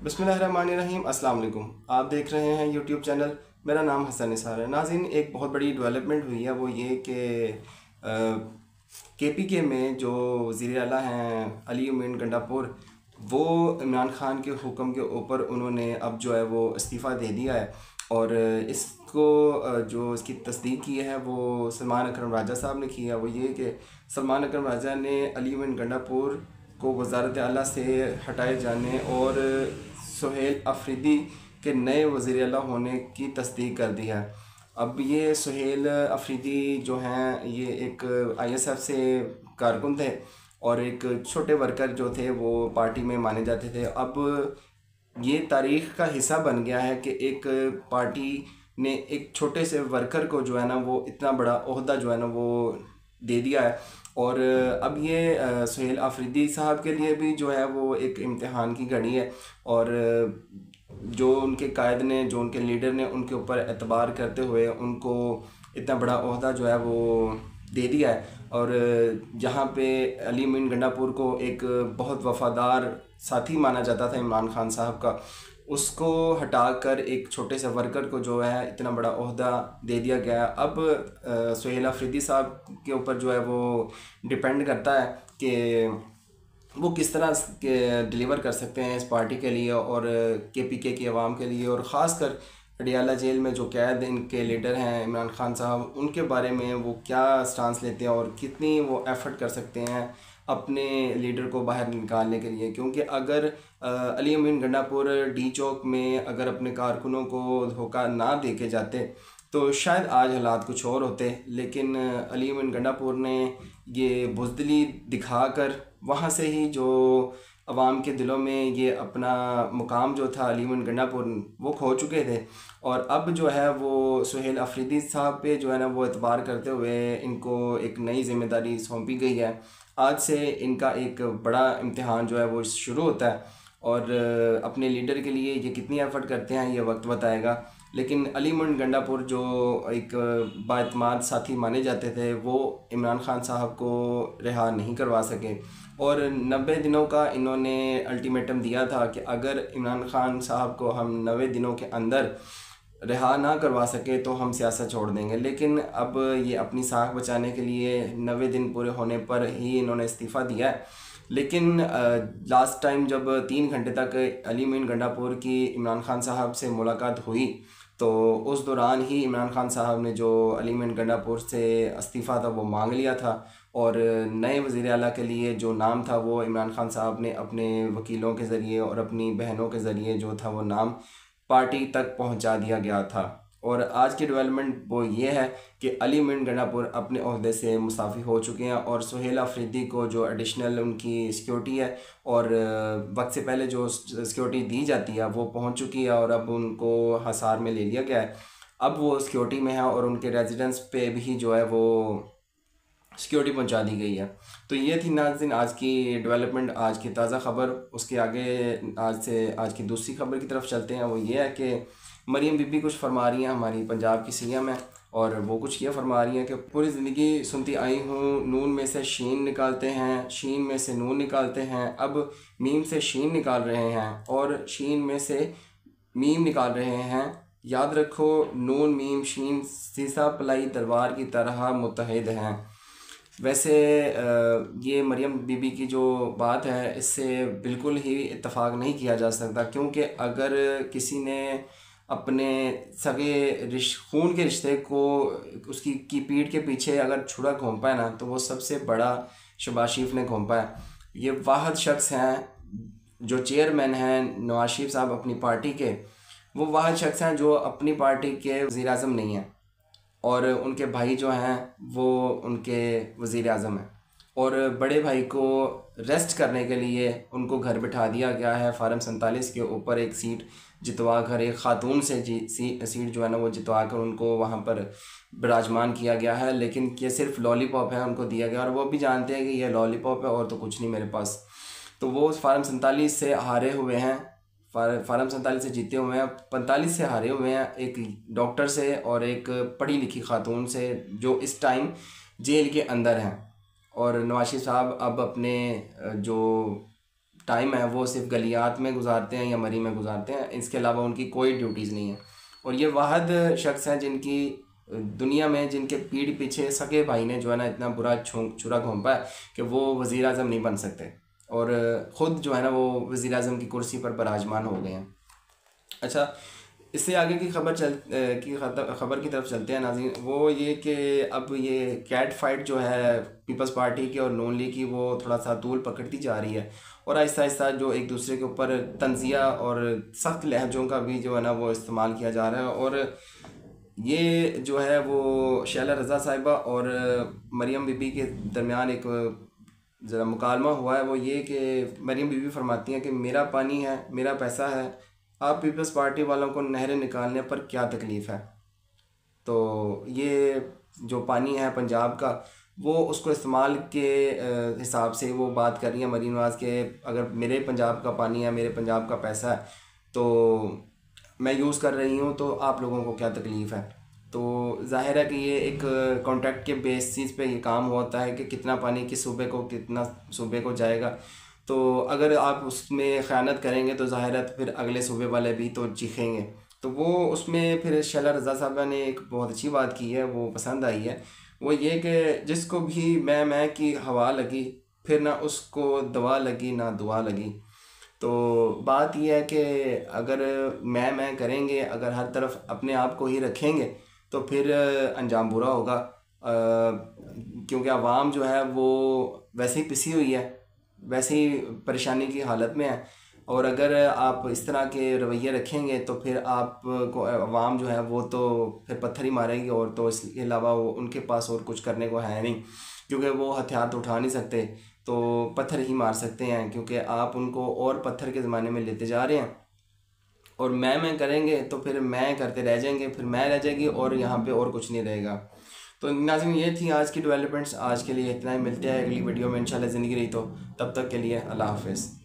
बिस्मिल्लाहिर्रहमानिर्रहीम। अस्सलाम वालेकुम। आप देख रहे हैं यूट्यूब चैनल। मेरा नाम हसन निसार है। नाज़रीन, एक बहुत बड़ी डेवलपमेंट हुई है, वो ये कि KPK में जो वज़ीर आला हैं अली मोइन गंडापुर, वो इमरान ख़ान के हुक्म के ऊपर उन्होंने अब जो है वो इस्तीफ़ा दे दिया है। और इसको जो इसकी तस्दीक की है वो सलमान अकरम राजा साहब ने की है। वो ये कि सलमान अकरम राजा ने अली मोइन गंडापुर को वज़ारत आला से हटाए जाने और सुहेल अफरीदी के नए वज़ीर आला होने की तस्दीक कर दी है। अब ये सुहेल अफरीदी जो हैं, ये एक ISF से कारकुन थे और एक छोटे वर्कर जो थे वो पार्टी में माने जाते थे। अब ये तारीख़ का हिस्सा बन गया है कि एक पार्टी ने एक छोटे से वर्कर को जो है ना वो इतना बड़ा ओहदा जो है ना वो दे दिया है। और अब ये सुहेल अफरीदी साहब के लिए भी जो है वो एक इम्तिहान की घड़ी है। और जो उनके कायद ने, जो उनके लीडर ने उनके ऊपर एतबार करते हुए उनको इतना बड़ा ओहदा जो है वो दे दिया है। और जहाँ पे अली मोइन गंडापुर को एक बहुत वफ़ादार साथी माना जाता था इमरान ख़ान साहब का, उसको हटाकर एक छोटे से वर्कर को जो है इतना बड़ा ओहदा दे दिया गया। अब सुहेल अफरीदी साहब के ऊपर जो है वो डिपेंड करता है कि वो किस तरह के डिलीवर कर सकते हैं इस पार्टी के लिए और KPK की आवाम के लिए। और ख़ासकर अडियाला जेल में जो कैद इनके लीडर हैं इमरान ख़ान साहब, उनके बारे में वो क्या स्टांस लेते हैं और कितनी वो एफ़र्ट कर सकते हैं अपने लीडर को बाहर निकालने के लिए। क्योंकि अगर अली मोइन गंडापुर डी चौक में अगर अपने कारकुनों को धोखा ना दे के जाते तो शायद आज हालात कुछ और होते। लेकिन अली मोइन गंडापुर ने ये बुज़दिली दिखाकर वहाँ से ही जो अवाम के दिलों में ये अपना मुकाम जो था अली मोइन गंडापुर वो खो चुके थे। और अब जो है वो सुहेल अफरीदी साहब पे जो है ना वो एतबार करते हुए इनको एक नई ज़िम्मेदारी सौंपी गई है। आज से इनका एक बड़ा इम्तिहान जो है वो शुरू होता है। और अपने लीडर के लिए ये कितनी एफ़र्ट करते हैं ये वक्त बताएगा। लेकिन अली मोइन गंडापुर जो एक बाएतमाद साथी माने जाते थे, वो इमरान ख़ान साहब को रिहा नहीं करवा सके। और 90 दिनों का इन्होंने अल्टीमेटम दिया था कि अगर इमरान ख़ान साहब को हम 90 दिनों के अंदर रिहा ना करवा सके तो हम सियासत छोड़ देंगे। लेकिन अब ये अपनी साख बचाने के लिए 90 दिन पूरे होने पर ही इन्होंने इस्तीफ़ा दिया है। लेकिन लास्ट टाइम जब 3 घंटे तक अली मोइन गंडापुर की इमरान ख़ान साहब से मुलाकात हुई तो उस दौरान ही इमरान ख़ान साहब ने जो अली मोइन गंडापुर से इस्तीफ़ा था वो मांग लिया था। और नए वज़ीर आला के लिए जो नाम था वो इमरान ख़ान साहब ने अपने वकीलों के ज़रिए और अपनी बहनों के ज़रिए जो था वो नाम पार्टी तक पहुंचा दिया गया था। और आज की डेवलपमेंट वो ये है कि अली मोइन गंडापुर अपने ओहदे से मुस्ताफ़ी हो चुके हैं और सुहेल अफरीदी को जो एडिशनल उनकी सिक्योरिटी है और वक्त से पहले जो सिक्योरिटी दी जाती है वो पहुंच चुकी है और अब उनको हिसार में ले लिया गया है। अब वो सिक्योरिटी में है और उनके रेजिडेंस पे भी जो है वो सिक्योरिटी पहुंचा दी गई है। तो ये थी नाज़रीन आज की डेवलपमेंट, आज की ताज़ा ख़बर। उसके आगे आज की दूसरी ख़बर की तरफ चलते हैं। वो ये है कि मरियम बीबी कुछ फरमा रही हैं, हमारी पंजाब की CM है, और वो कुछ ये फरमा रही हैं कि पूरी ज़िंदगी सुनती आई हूँ नून में से शीन निकालते हैं, शीन में से नून निकालते हैं, अब मीम से शीन निकाल रहे हैं और शीन में से मीम निकाल रहे हैं। याद रखो नून मीम शीन सीसा पलाई तलवार की तरह मुत्तहिद हैं। वैसे ये मरियम बीबी की जो बात है इससे बिल्कुल ही इत्तफ़ाक नहीं किया जा सकता। क्योंकि अगर किसी ने अपने सगे खून के रिश्ते को उसकी पीठ के पीछे अगर छुरा घोंपा है ना तो वो सबसे बड़ा शहबाज शरीफ ने घोंपा है। ये वाहिद शख्स हैं जो चेयरमैन हैं नवाज शरीफ साहब अपनी पार्टी के, वो वाहिद शख्स हैं जो अपनी पार्टी के वज़ीर आज़म नहीं हैं और उनके भाई जो हैं वो उनके वज़ीर आज़म हैं। और बड़े भाई को रेस्ट करने के लिए उनको घर बिठा दिया गया है फार्म 47 के ऊपर, एक सीट जितवा कर, एक ख़ातून से सीट जो है ना वो जितवा कर उनको वहाँ पर विराजमान किया गया है। लेकिन ये सिर्फ लॉलीपॉप है उनको दिया गया और वो भी जानते हैं कि ये लॉलीपॉप है और तो कुछ नहीं मेरे पास। तो वो फार्म 47 से हारे हुए हैं, फार्म 47 से जीते हुए हैं, 45 से हारे हुए हैं, एक डॉक्टर से और एक पढ़ी लिखी खातून से जो इस टाइम जेल के अंदर हैं। और नवाज शरीफ साहब अब अपने जो टाइम है वो सिर्फ गलियात में गुजारते हैं या मरी में गुजारते हैं, इसके अलावा उनकी कोई ड्यूटीज़ नहीं है। और ये वाहिद शख्स हैं जिनकी दुनिया में, जिनके पीठ पीछे सगे भाई ने जो है ना इतना बुरा छुरा घोंपा है कि वो वज़ीर आज़म नहीं बन सकते, और ख़ुद जो है ना वो वज़ीर आज़म की कुर्सी पर बराजमान हो गए हैं। अच्छा, इससे आगे की खबर की तरफ चलते हैं नाज़रीन। वो ये कि अब ये कैट फाइट जो है पीपल्स पार्टी की और नून लीग की, वो थोड़ा सा तूल पकड़ती जा रही है, और आहिस्ता आहिस्ता जो एक दूसरे के ऊपर तंज़िया और सख्त लहजों का भी जो है ना वो इस्तेमाल किया जा रहा है। और ये जो है वो शैला रज़ा साहिबा और मरियम बीबी के दरमियान एक ज़रा मुकालमा हुआ है। वो ये कि मरियम बीबी फरमाती हैं कि मेरा पानी है, मेरा पैसा है, आप पीपल्स पार्टी वालों को नहरें निकालने पर क्या तकलीफ़ है। तो ये जो पानी है पंजाब का, वो उसको इस्तेमाल के हिसाब से वो बात कर रही है मरीम नवाज़ के, अगर मेरे पंजाब का पानी है, मेरे पंजाब का पैसा है, तो मैं यूज़ कर रही हूँ, तो आप लोगों को क्या तकलीफ़ है। तो ज़ाहिर है कि ये एक कॉन्ट्रैक्ट के बेसिस पे ये काम होता है कि कितना पानी किस सूबे को, कितना सूबे को जाएगा। तो अगर आप उसमें ख़यानत करेंगे तो ज़ाहिर है फिर अगले सूबे वाले भी तो चीखेंगे। तो वो उसमें फिर शैला रज़ा साहबा ने एक बहुत अच्छी बात की है, वो पसंद आई है। वो ये कि जिसको भी मैं की हवा लगी, फिर ना उसको दवा लगी ना दुआ लगी। तो बात यह है कि अगर मैं करेंगे, अगर हर तरफ अपने आप को ही रखेंगे, तो फिर अंजाम बुरा होगा, क्योंकि आवाम जो है वो वैसे ही पिसी हुई है, वैसे ही परेशानी की हालत में है। और अगर आप इस तरह के रवैये रखेंगे तो फिर आप को आवाम जो है वो तो फिर पत्थर ही मारेगी, और तो इसके अलावा वो उनके पास और कुछ करने को है नहीं, क्योंकि वो हथियार तो उठा नहीं सकते, तो पत्थर ही मार सकते हैं, क्योंकि आप उनको और पत्थर के ज़माने में लेते जा रहे हैं। और मैं करेंगे तो फिर मैं करते रह जाएंगे, फिर मैं रह जाएगी और यहाँ पे और कुछ नहीं रहेगा। तो नाज़रीन, ये थी आज की डेवलपमेंट्स। आज के लिए इतना ही, मिलते हैं अगली वीडियो में इंशाल्लाह, ज़िंदगी रही तो। तब तक के लिए अल्लाह हाफ़िज़।